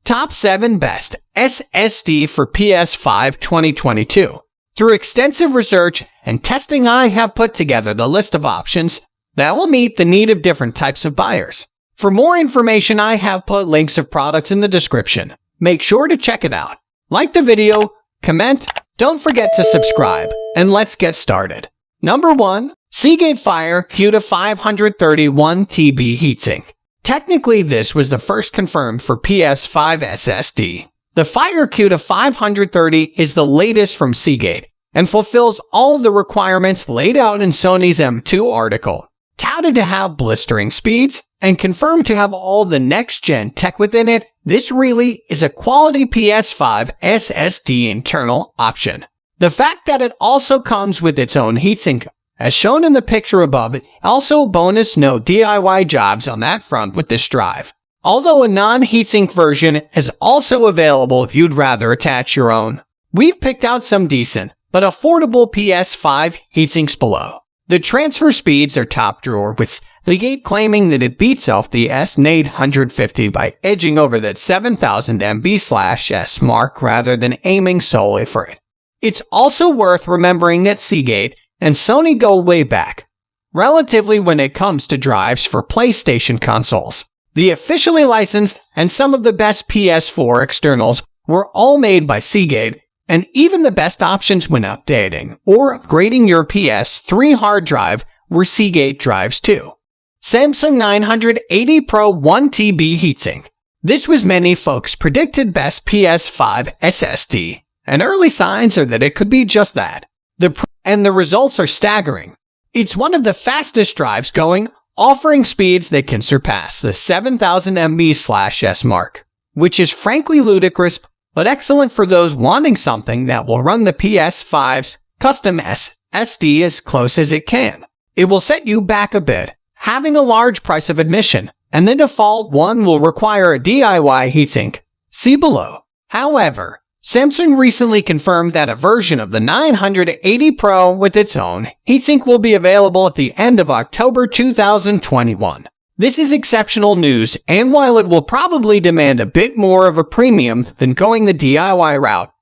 Top 7 Best SSD for PS5 2022. Through extensive research and testing, I have put together the list of options that will meet the need of different types of buyers. For more information, I have put links of products in the description. Make sure to check it out. Like the video, comment, don't forget to subscribe, and let's get started. Number 1. Seagate FireCuda 531 TB Heatsink. Technically, this was the first confirmed for PS5 SSD. The FireCuda 530 is the latest from Seagate and fulfills all of the requirements laid out in Sony's M2 article. Touted to have blistering speeds and confirmed to have all the next-gen tech within it, this really is a quality PS5 SSD internal option. The fact that it also comes with its own heatsink, as shown in the picture above, also bonus no DIY jobs on that front with this drive. Although a non-heatsink version is also available if you'd rather attach your own. We've picked out some decent, but affordable PS5 heatsinks below. The transfer speeds are top drawer, with Seagate claiming that it beats off the S850 by edging over that 7000 MB/s mark rather than aiming solely for it. It's also worth remembering that Seagate and Sony go way back, relatively, when it comes to drives for PlayStation consoles. The officially licensed and some of the best PS4 externals were all made by Seagate, and even the best options when updating or upgrading your PS3 hard drive were Seagate drives too. Samsung 980 Pro 1 TB Heatsink. This was many folks' predicted best PS5 SSD, and early signs are that it could be just that. And the results are staggering. It's one of the fastest drives going, offering speeds that can surpass the 7000 MB/s mark, which is frankly ludicrous, but excellent for those wanting something that will run the PS5's custom SSD as close as it can. It will set you back a bit, having a large price of admission, and the default one will require a DIY heatsink. See below. However, Samsung recently confirmed that a version of the 980 Pro with its own heatsink will be available at the end of October 2021. This is exceptional news, and while it will probably demand a bit more of a premium than going the DIY route,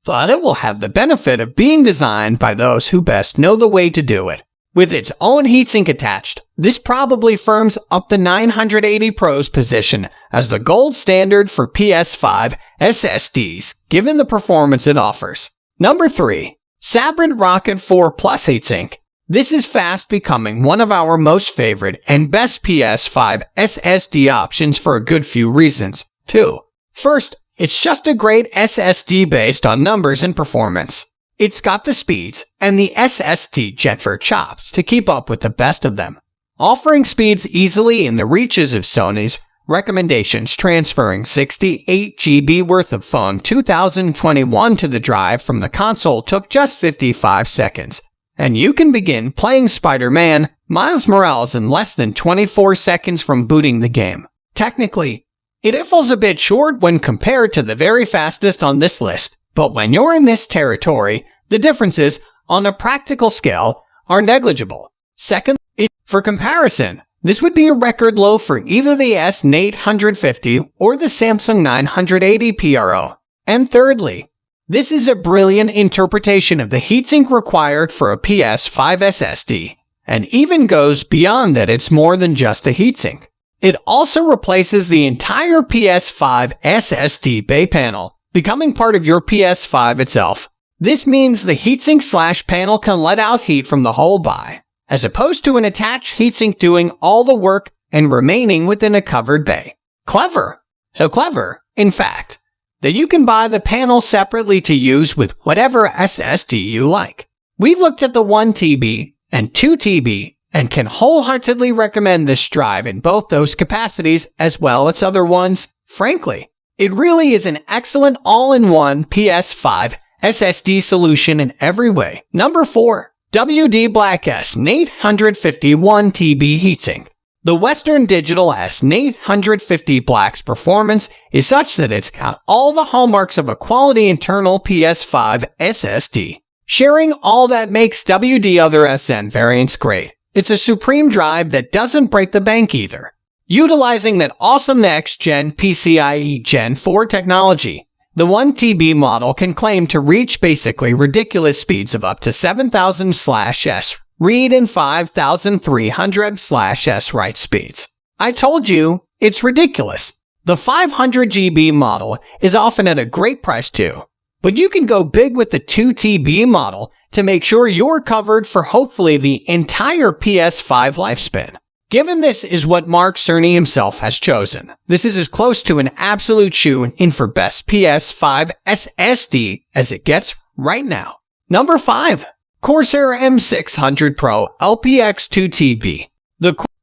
but it will have the benefit of being designed by those who best know the way to do it. With its own heatsink attached, this probably firms up the 980 Pro's position as the gold standard for PS5 SSDs, given the performance it offers. Number 3. Sabrent Rocket 4 Plus Heatsink. This is fast becoming one of our most favorite and best PS5 SSD options for a good few reasons, too. First, it's just a great SSD based on numbers and performance. It's got the speeds and the SSD Jetford chops to keep up with the best of them, offering speeds easily in the reaches of Sony's recommendations, transferring 68 GB worth of phone 2021 to the drive from the console took just 55 seconds, and you can begin playing Spider-Man Miles Morales in less than 24 seconds from booting the game. Technically, it falls a bit short when compared to the very fastest on this list, but when you're in this territory, the differences, on a practical scale, are negligible. Second, for comparison, this would be a record low for either the S850 or the Samsung 980 Pro. And thirdly, this is a brilliant interpretation of the heatsink required for a PS5 SSD, and even goes beyond that. It's more than just a heatsink. It also replaces the entire PS5 SSD bay panel, becoming part of your PS5 itself. This means the heatsink/panel can let out heat from the whole buy, as opposed to an attached heatsink doing all the work and remaining within a covered bay. Clever. So clever, in fact, that you can buy the panel separately to use with whatever SSD you like. We've looked at the 1 TB and 2 TB and can wholeheartedly recommend this drive in both those capacities as well as other ones. Frankly, it really is an excellent all-in-one PS5 SSD solution in every way. Number 4. WD_BLACK S850 TB Heatsink. The Western Digital S850 Black's performance is such that it's got all the hallmarks of a quality internal PS5 SSD, sharing all that makes WD other SN variants great. It's a supreme drive that doesn't break the bank either. Utilizing that awesome next-gen PCIe Gen 4 technology, the 1TB model can claim to reach basically ridiculous speeds of up to 7,000/s read and 5,300/s write speeds. I told you, it's ridiculous. The 500GB model is often at a great price too, but you can go big with the 2TB model to make sure you're covered for hopefully the entire PS5 lifespan. Given this is what Mark Cerny himself has chosen, this is as close to an absolute shoe-in for best PS5 SSD as it gets right now. Number 5. Corsair M600 Pro LPX 2TB.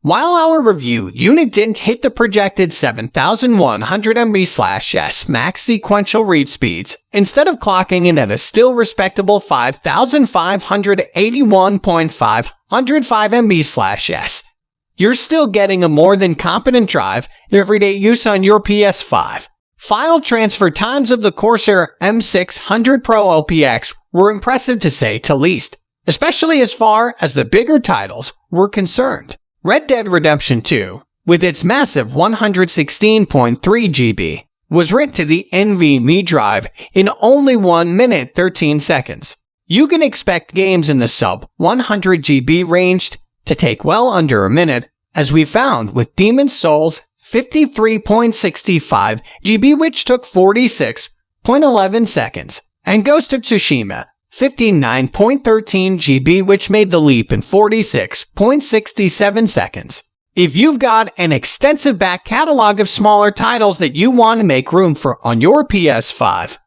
While our review unit didn't hit the projected 7,100 MB/s max sequential read speeds, instead of clocking in at a still respectable 5,581.505 MB/s, you're still getting a more than competent drive for everyday use on your PS5. File transfer times of the Corsair M600 Pro LPX were impressive to say the least, especially as far as the bigger titles were concerned. Red Dead Redemption 2, with its massive 116.3 GB, was written to the NVMe drive in only 1 minute 13 seconds. You can expect games in the sub 100 GB range to take well under a minute, as we found with Demon's Souls 53.65 GB, which took 46.11 seconds, and Ghost of Tsushima 59.13 GB, which made the leap in 46.67 seconds. If you've got an extensive back catalog of smaller titles that you want to make room for on your PS5,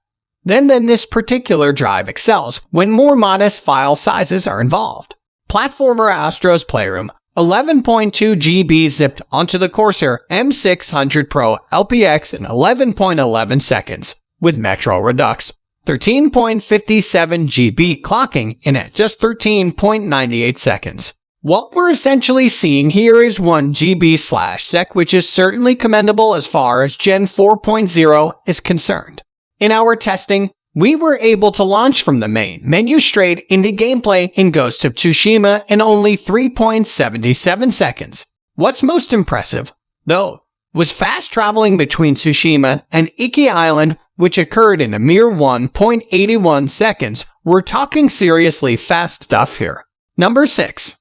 then this particular drive excels when more modest file sizes are involved. Platformer Astro's Playroom 11.2 GB zipped onto the Corsair M600 Pro LPX in 11.11 seconds, with Metro Redux 13.57 GB clocking in at just 13.98 seconds. What we're essentially seeing here is 1 GB/sec, which is certainly commendable as far as Gen 4.0 is concerned. In our testing, we were able to launch from the main menu straight into gameplay in Ghost of Tsushima in only 3.77 seconds. What's most impressive, though, was fast traveling between Tsushima and Iki Island, which occurred in a mere 1.81 seconds. We're talking seriously fast stuff here. Number 6.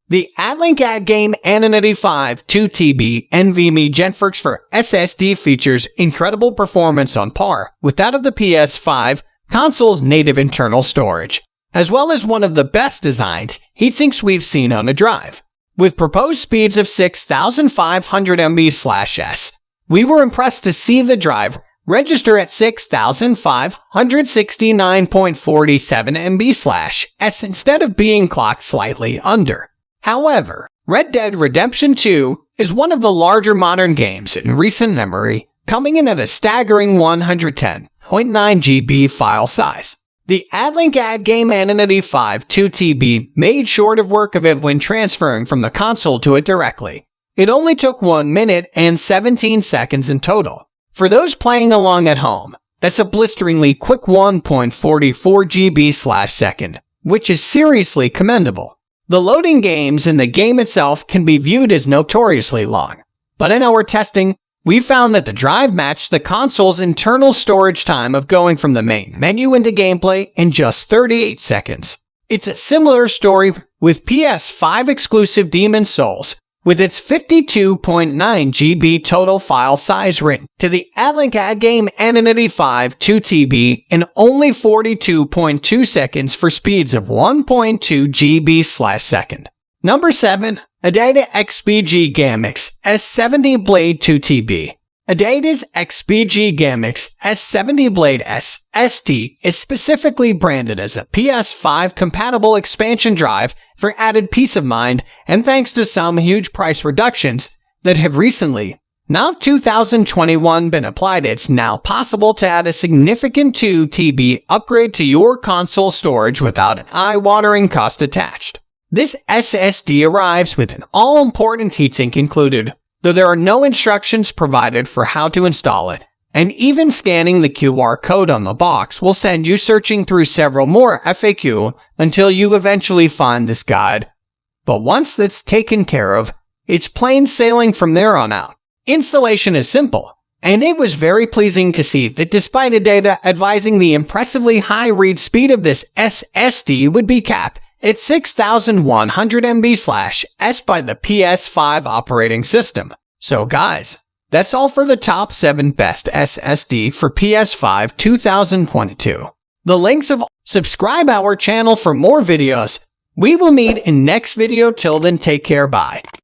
The ADDLINK ADDGAME ADDATA 5 2TB NVMe GenForce for SSD features incredible performance on par with that of the PS5 console's native internal storage, as well as one of the best designed heatsinks we've seen on a drive. With proposed speeds of 6,500 MB/s, we were impressed to see the drive register at 6,569.47 MB/s instead of being clocked slightly under. However, Red Dead Redemption 2 is one of the larger modern games in recent memory, coming in at a staggering 110.9 GB file size. The ADDLINK ADDGAME ADDATA 5 2TB made short of work of it when transferring from the console to it directly. It only took 1 minute and 17 seconds in total. For those playing along at home, that's a blisteringly quick 1.44 GB/second, which is seriously commendable. The loading games in the game itself can be viewed as notoriously long, but in our testing, we found that the drive matched the console's internal storage time of going from the main menu into gameplay in just 38 seconds. It's a similar story with PS5 exclusive Demon's Souls, with its 52.9 GB total file size written to the ADDLINK ADDGAME ADDATA 5 2TB in only 42.2 seconds for speeds of 1.2 GB/second. Number 7. ADATA XPG Gammix S70 Blade 2TB. ADATA's XPG Gammix S70 Blade SSD is specifically branded as a PS5 compatible expansion drive for added peace of mind, and thanks to some huge price reductions that have recently, now 2021, been applied, it's now possible to add a significant 2TB upgrade to your console storage without an eye-watering cost attached. This SSD arrives with an all-important heatsink included, though there are no instructions provided for how to install it, and even scanning the QR code on the box will send you searching through several more FAQ until you eventually find this guide. But once that's taken care of, it's plain sailing from there on out. Installation is simple, and it was very pleasing to see that despite ADATA advising the impressively high read speed of this SSD would be capped at 6100 MB/s by the PS5 operating system. So guys, that's all for the top 7 best SSD for PS5 2022. The links of subscribe our channel for more videos. We will meet in next video. Till then, take care, bye.